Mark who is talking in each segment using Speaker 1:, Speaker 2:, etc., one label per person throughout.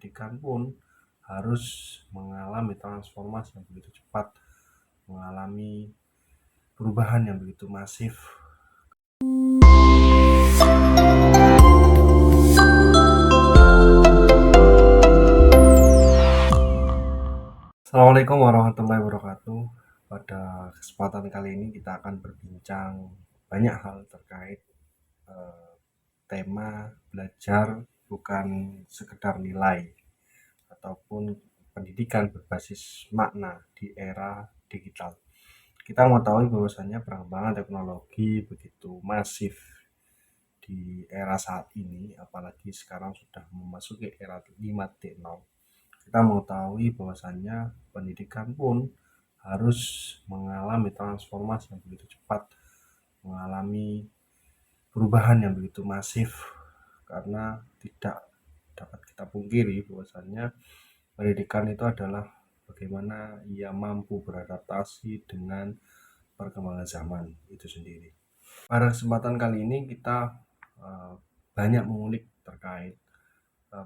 Speaker 1: pendidikan pun harus mengalami transformasi yang begitu cepat, mengalami perubahan yang begitu masif. Assalamualaikum warahmatullahi wabarakatuh. Pada kesempatan kali ini kita akan berbincang banyak hal terkait tema belajar bukan sekedar nilai ataupun pendidikan berbasis makna di era digital. Kita mengetahui bahwasannya perkembangan teknologi begitu masif di era saat ini, apalagi sekarang sudah memasuki era 5.0. Kita mengetahui bahwasannya pendidikan pun harus mengalami transformasi yang begitu cepat, mengalami perubahan yang begitu masif, karena tidak dapat kita pungkiri bahwasannya pendidikan itu adalah bagaimana ia mampu beradaptasi dengan perkembangan zaman itu sendiri. Pada kesempatan kali ini kita banyak mengulik terkait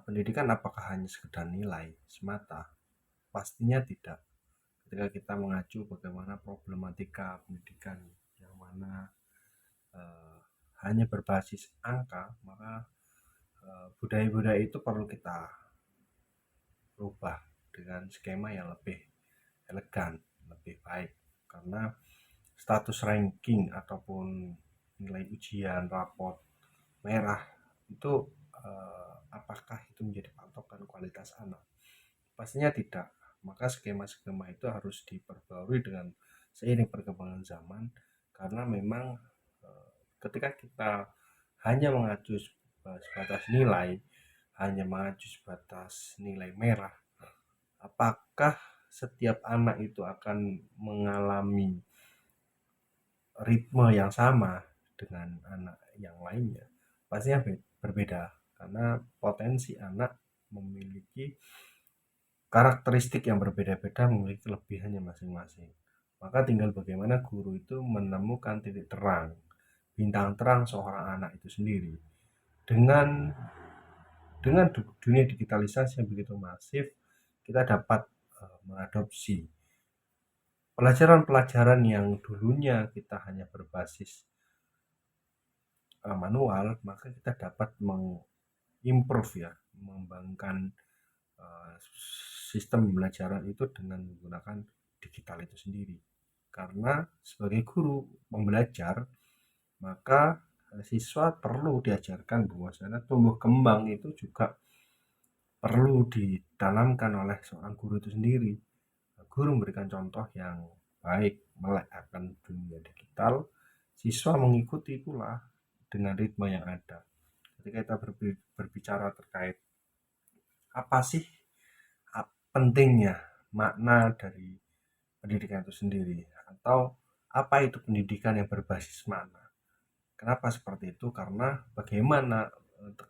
Speaker 1: pendidikan apakah hanya sekedar nilai semata. Pastinya tidak. Ketika kita mengacu bagaimana problematika pendidikan yang mana hanya berbasis angka, maka budaya-budaya itu perlu kita rubah dengan skema yang lebih elegan, lebih baik. Karena status ranking ataupun nilai ujian, rapot merah itu apakah itu menjadi patokan kualitas anak? Pastinya tidak. Maka skema-skema itu harus diperbarui dengan seiring perkembangan zaman, karena memang ketika kita hanya mengacu sebatas nilai, hanya mengacu sebatas nilai merah, apakah setiap anak itu akan mengalami ritme yang sama dengan anak yang lainnya? Pastinya berbeda, karena potensi anak memiliki karakteristik yang berbeda-beda, memiliki kelebihannya masing-masing. Maka tinggal bagaimana guru itu menemukan titik terang, bintang terang seorang anak itu sendiri. Dengan dunia digitalisasi yang begitu masif, kita dapat mengadopsi pelajaran-pelajaran yang dulunya kita hanya berbasis manual, maka kita dapat mengimprove ya, mengembangkan sistem pembelajaran itu dengan menggunakan digital itu sendiri. Karena sebagai guru pembelajar, maka siswa perlu diajarkan bahwasanya tumbuh kembang itu juga perlu ditanamkan oleh seorang guru itu sendiri. Guru memberikan contoh yang baik, melek akan dunia digital, siswa mengikuti pula dengan ritme yang ada. Ketika kita berbicara terkait apa sih pentingnya makna dari pendidikan itu sendiri, atau apa itu pendidikan yang berbasis makna. Kenapa seperti itu? Karena bagaimana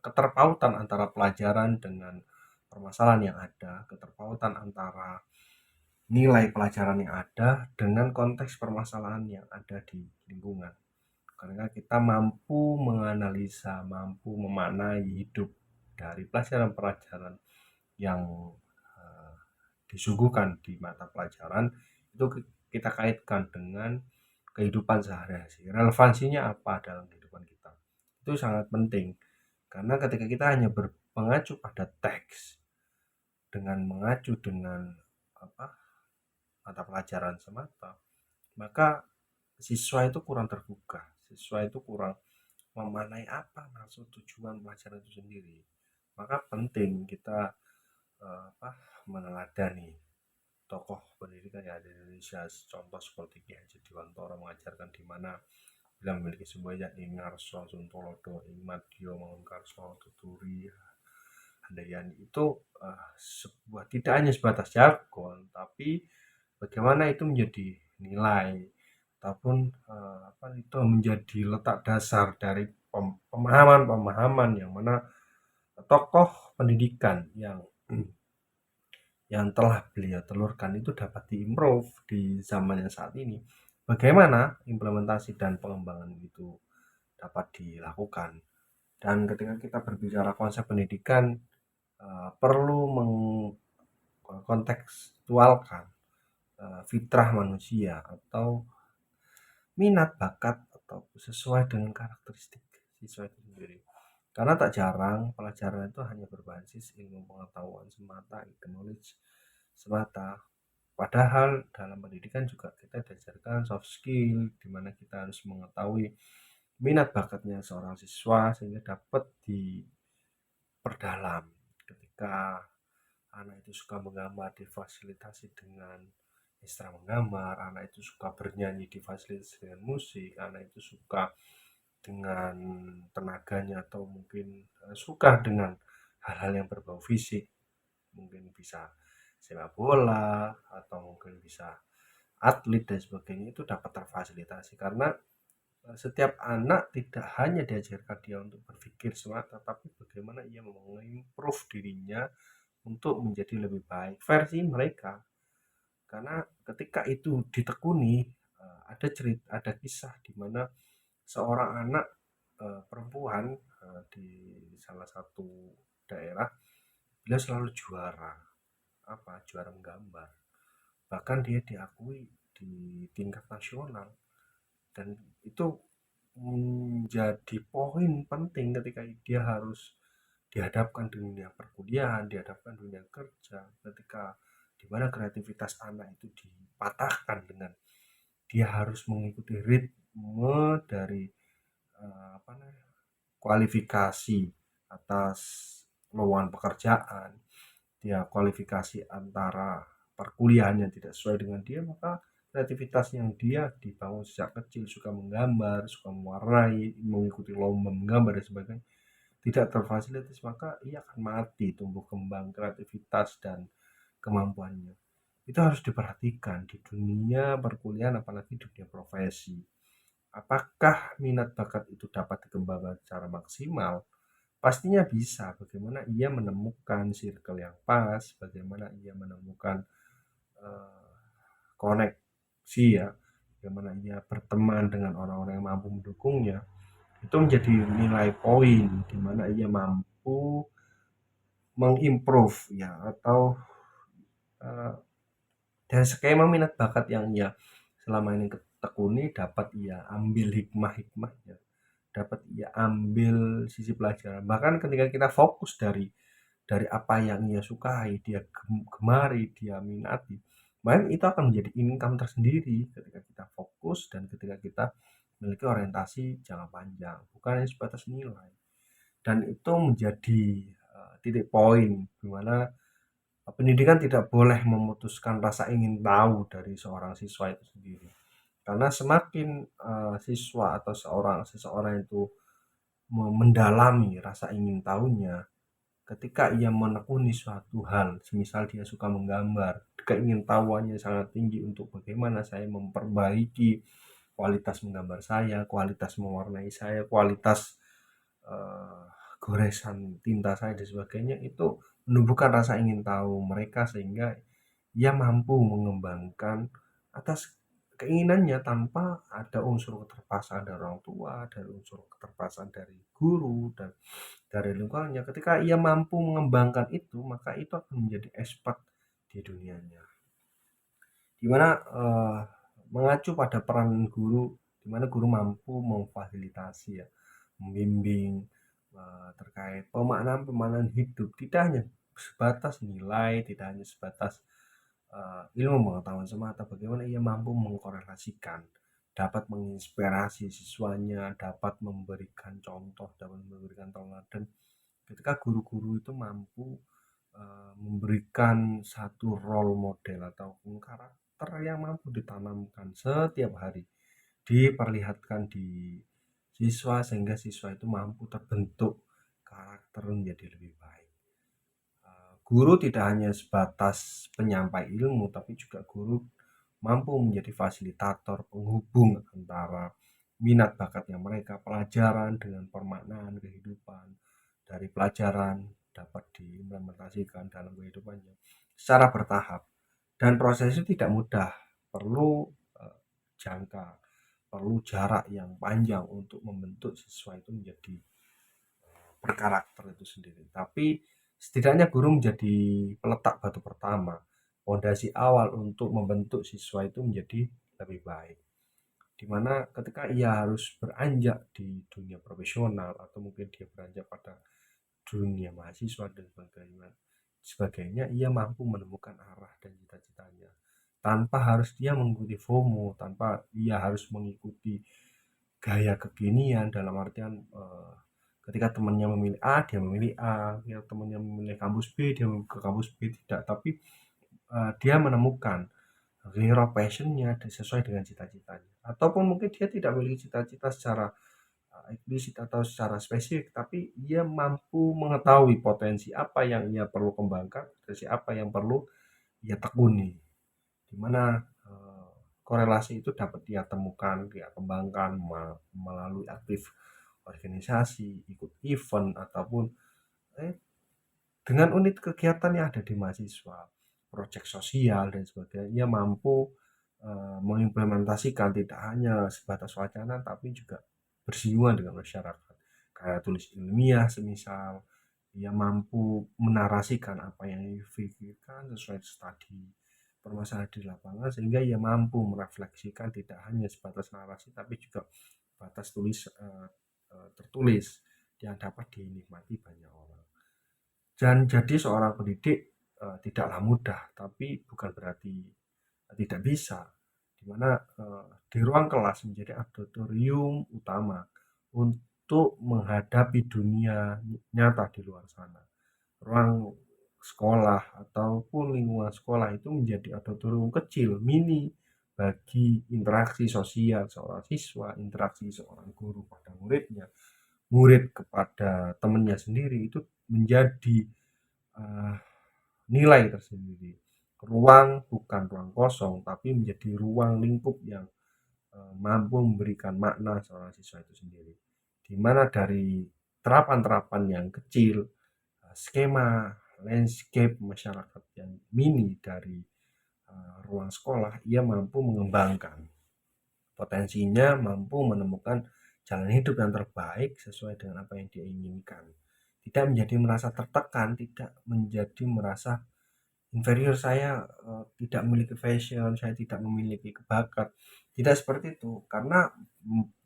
Speaker 1: keterpautan antara pelajaran dengan permasalahan yang ada, keterpautan antara nilai pelajaran yang ada dengan konteks permasalahan yang ada di lingkungan. Karena kita mampu menganalisa, mampu memaknai hidup dari pelajaran-pelajaran yang disuguhkan di mata pelajaran, itu kita kaitkan dengan kehidupan sehari-hari. Relevansinya apa dalam kehidupan kita? Itu sangat penting, karena ketika kita hanya mengacu pada teks, dengan mengacu dengan mata pelajaran semata, maka siswa itu kurang terbuka, siswa itu kurang memaknai apa maksud tujuan pelajaran itu sendiri. Maka penting kita meneladani tokoh pendidikan yang ada di Indonesia, contoh seperti Ki Haji Dewantara mengajarkan di mana bila memiliki sebuah yakni Ngarso, Suntolodo, Ingmadyo, Mangunkarso, Tuturi, Handayani, itu sebuah tidak hanya sebatas jargon, tapi bagaimana itu menjadi nilai ataupun itu menjadi letak dasar dari pemahaman-pemahaman yang mana tokoh pendidikan yang telah beliau telurkan itu dapat diimprove di zaman yang saat ini. Bagaimana implementasi dan pengembangan itu dapat dilakukan. Dan ketika kita berbicara konsep pendidikan, perlu kontekstualkan fitrah manusia atau minat bakat atau sesuai dengan karakteristik siswa itu sendiri. Karena tak jarang pelajaran itu hanya berbasis ilmu pengetahuan semata, knowledge semata. Padahal dalam pendidikan juga kita diajarkan soft skill, di mana kita harus mengetahui minat bakatnya seorang siswa sehingga dapat diperdalam. Ketika anak itu suka menggambar, difasilitasi dengan ekstra menggambar, anak itu suka bernyanyi, difasilitasi dengan musik, anak itu suka dengan tenaganya atau mungkin suka dengan hal-hal yang berbau fisik, mungkin bisa sepak bola atau mungkin bisa atlet dan sebagainya, itu dapat terfasilitasi karena setiap anak tidak hanya diajarkan dia untuk berpikir semata, tapi bagaimana ia mengimprove dirinya untuk menjadi lebih baik versi mereka. Karena ketika itu ditekuni, ada kisah di mana seorang anak perempuan di salah satu daerah, dia selalu juara juara menggambar, bahkan dia diakui di tingkat nasional, dan itu menjadi poin penting ketika dia harus dihadapkan dunia perkuliahan, dihadapkan dunia kerja, ketika di mana kreativitas anak itu dipatahkan dengan dia harus mengikuti ritme dari kualifikasi atas lowongan pekerjaan, dia kualifikasi antara perkuliahan yang tidak sesuai dengan dia, maka kreativitas yang dia dibangun sejak kecil, suka menggambar, suka mewarnai, mengikuti lomba menggambar dan sebagainya, tidak terfasilitasi, maka ia akan mati tumbuh kembang kreativitas dan kemampuannya. Itu harus diperhatikan di dunia perkuliahan, apalagi dunia profesi. Apakah minat bakat itu dapat dikembangkan secara maksimal? Pastinya bisa. Bagaimana ia menemukan circle yang pas, bagaimana ia menemukan uh, koneksi ya, bagaimana ia berteman dengan orang-orang yang mampu mendukungnya. Itu menjadi nilai poin di mana ia mampu mengimprove ya, atau uh, dari skema minat bakat yang ia selama ini tekuni dapat ia ambil hikmah-hikmahnya, dapat ia ambil sisi pelajaran. Bahkan ketika kita fokus dari apa yang ia sukai, dia gemari, dia minati, maka itu akan menjadi income tersendiri ketika kita fokus dan ketika kita memiliki orientasi jangka panjang, bukan hanya sebatas nilai. Dan itu menjadi titik poin di mana pendidikan tidak boleh memutuskan rasa ingin tahu dari seorang siswa itu sendiri. Karena semakin siswa atau seseorang itu mendalami rasa ingin tahunya, ketika ia menekuni suatu hal, semisal dia suka menggambar, keingintahuannya sangat tinggi untuk bagaimana saya memperbaiki kualitas menggambar saya, kualitas mewarnai saya, kualitas eh, goresan tinta saya dan sebagainya, itu menumbuhkan rasa ingin tahu mereka sehingga ia mampu mengembangkan atas keinginannya tanpa ada unsur keterpaksaan dari orang tua, dari unsur keterpaksaan dari guru, dan dari lingkungannya. Ketika ia mampu mengembangkan itu, maka itu akan menjadi expert di dunianya. Dimana mengacu pada peran guru, dimana guru mampu memfasilitasi ya, membimbing terkait pemaknaan-pemaknaan hidup, tidak hanya sebatas nilai, tidak hanya sebatas ilmu pengetahuan semata, bagaimana ia mampu mengkorelasikan, dapat menginspirasi siswanya, dapat memberikan contoh, dapat memberikan teladan. Ketika guru-guru itu mampu memberikan satu role model atau karakter yang mampu ditanamkan setiap hari, diperlihatkan di siswa sehingga siswa itu mampu terbentuk karakter menjadi lebih baik. Guru tidak hanya sebatas penyampai ilmu, tapi juga guru mampu menjadi fasilitator, penghubung antara minat bakatnya mereka, pelajaran dengan permaknaan kehidupan, dari pelajaran dapat diimplementasikan dalam kehidupannya secara bertahap. Dan proses itu tidak mudah, perlu jangka, perlu jarak yang panjang untuk membentuk siswa itu menjadi berkarakter itu sendiri. Tapi setidaknya guru menjadi peletak batu pertama. fondasi awal untuk membentuk siswa itu menjadi lebih baik. Dimana ketika ia harus beranjak di dunia profesional atau mungkin dia beranjak pada dunia mahasiswa dan sebagainya, ia mampu menemukan arah dan cita-citanya tanpa harus dia mengikuti FOMO, tanpa ia harus mengikuti gaya kekinian dalam artian ketika temannya memilih A, dia memilih A, ketika temannya memilih kampus B, dia ke kampus B, tidak, tapi dia menemukan hero passionnya sesuai dengan cita-citanya, ataupun mungkin dia tidak memiliki cita-cita secara eksplisit atau secara spesifik, tapi ia mampu mengetahui potensi apa yang ia perlu kembangkan, potensi apa yang perlu ia tekuni, di mana korelasi itu dapat dia temukan, dia kembangkan melalui aktif organisasi, ikut event, ataupun dengan unit kegiatan yang ada di mahasiswa, proyek sosial dan sebagainya, ia mampu mengimplementasikan tidak hanya sebatas wacana, tapi juga bersinggungan dengan masyarakat. Kayak tulis ilmiah semisal, ia mampu menarasikan apa yang dipikirkan sesuai studi permasalahan di lapangan, sehingga ia mampu merefleksikan tidak hanya sebatas narasi, tapi juga batas tertulis yang dapat dinikmati banyak orang. Dan jadi seorang pendidik tidaklah mudah, tapi bukan berarti tidak bisa. Dimana di ruang kelas menjadi auditorium utama untuk menghadapi dunia nyata di luar sana. Ruang sekolah ataupun lingkungan sekolah itu menjadi auditorium kecil, mini, bagi interaksi sosial seorang siswa, interaksi seorang guru pada muridnya, murid kepada temannya sendiri, itu menjadi nilai tersendiri. Ruang bukan ruang kosong, tapi menjadi ruang lingkup yang mampu memberikan makna seorang siswa itu sendiri. Di mana dari terapan-terapan yang kecil, skema landscape masyarakat yang mini dari ruang sekolah, ia mampu mengembangkan potensinya, mampu menemukan jalan hidup yang terbaik sesuai dengan apa yang dia inginkan. Tidak menjadi merasa tertekan, tidak menjadi merasa inferior, saya tidak memiliki fashion, saya tidak memiliki bakat. Tidak seperti itu, karena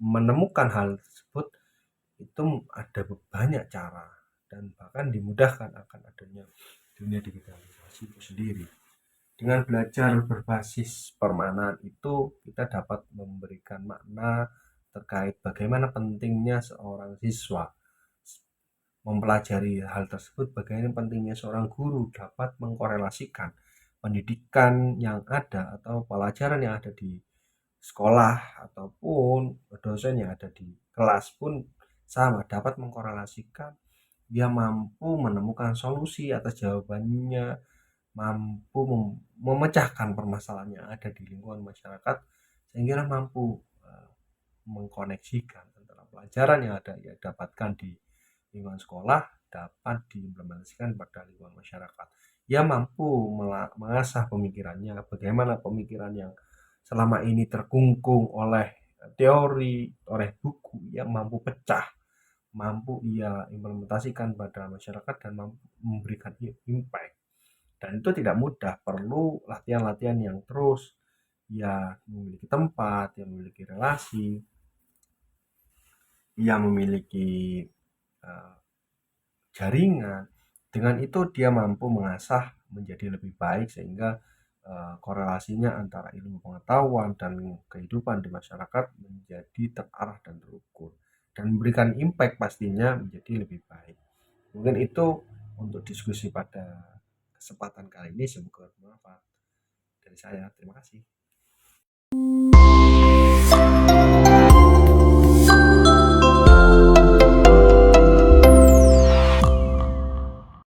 Speaker 1: menemukan hal tersebut itu ada banyak cara dan bahkan dimudahkan akan adanya dunia digitalisasi itu sendiri. Dengan belajar berbasis permainan itu, kita dapat memberikan makna terkait bagaimana pentingnya seorang siswa mempelajari hal tersebut, bagaimana pentingnya seorang guru dapat mengkorelasikan pendidikan yang ada atau pelajaran yang ada di sekolah ataupun dosen yang ada di kelas pun sama, dapat mengkorelasikan, dia mampu menemukan solusi atas jawabannya, mampu memecahkan permasalahan yang ada di lingkungan masyarakat, sehingga mampu mengkoneksikan antara pelajaran yang ada ia dapatkan di lingkungan sekolah dapat diimplementasikan pada lingkungan masyarakat. Ia mampu mengasah pemikirannya, bagaimana pemikiran yang selama ini terkungkung oleh teori, oleh buku, ia mampu pecah, mampu ia implementasikan pada masyarakat dan mampu memberikan impact. Dan itu tidak mudah, perlu latihan-latihan yang terus, ia memiliki tempat, ia memiliki relasi, ia memiliki jaringan. Dengan itu dia mampu mengasah menjadi lebih baik, sehingga korelasinya antara ilmu pengetahuan dan kehidupan di masyarakat menjadi terarah dan terukur dan memberikan impact pastinya menjadi lebih baik. Mungkin itu untuk diskusi pada kesempatan kali ini, semoga bermanfaat dari saya. Terima kasih.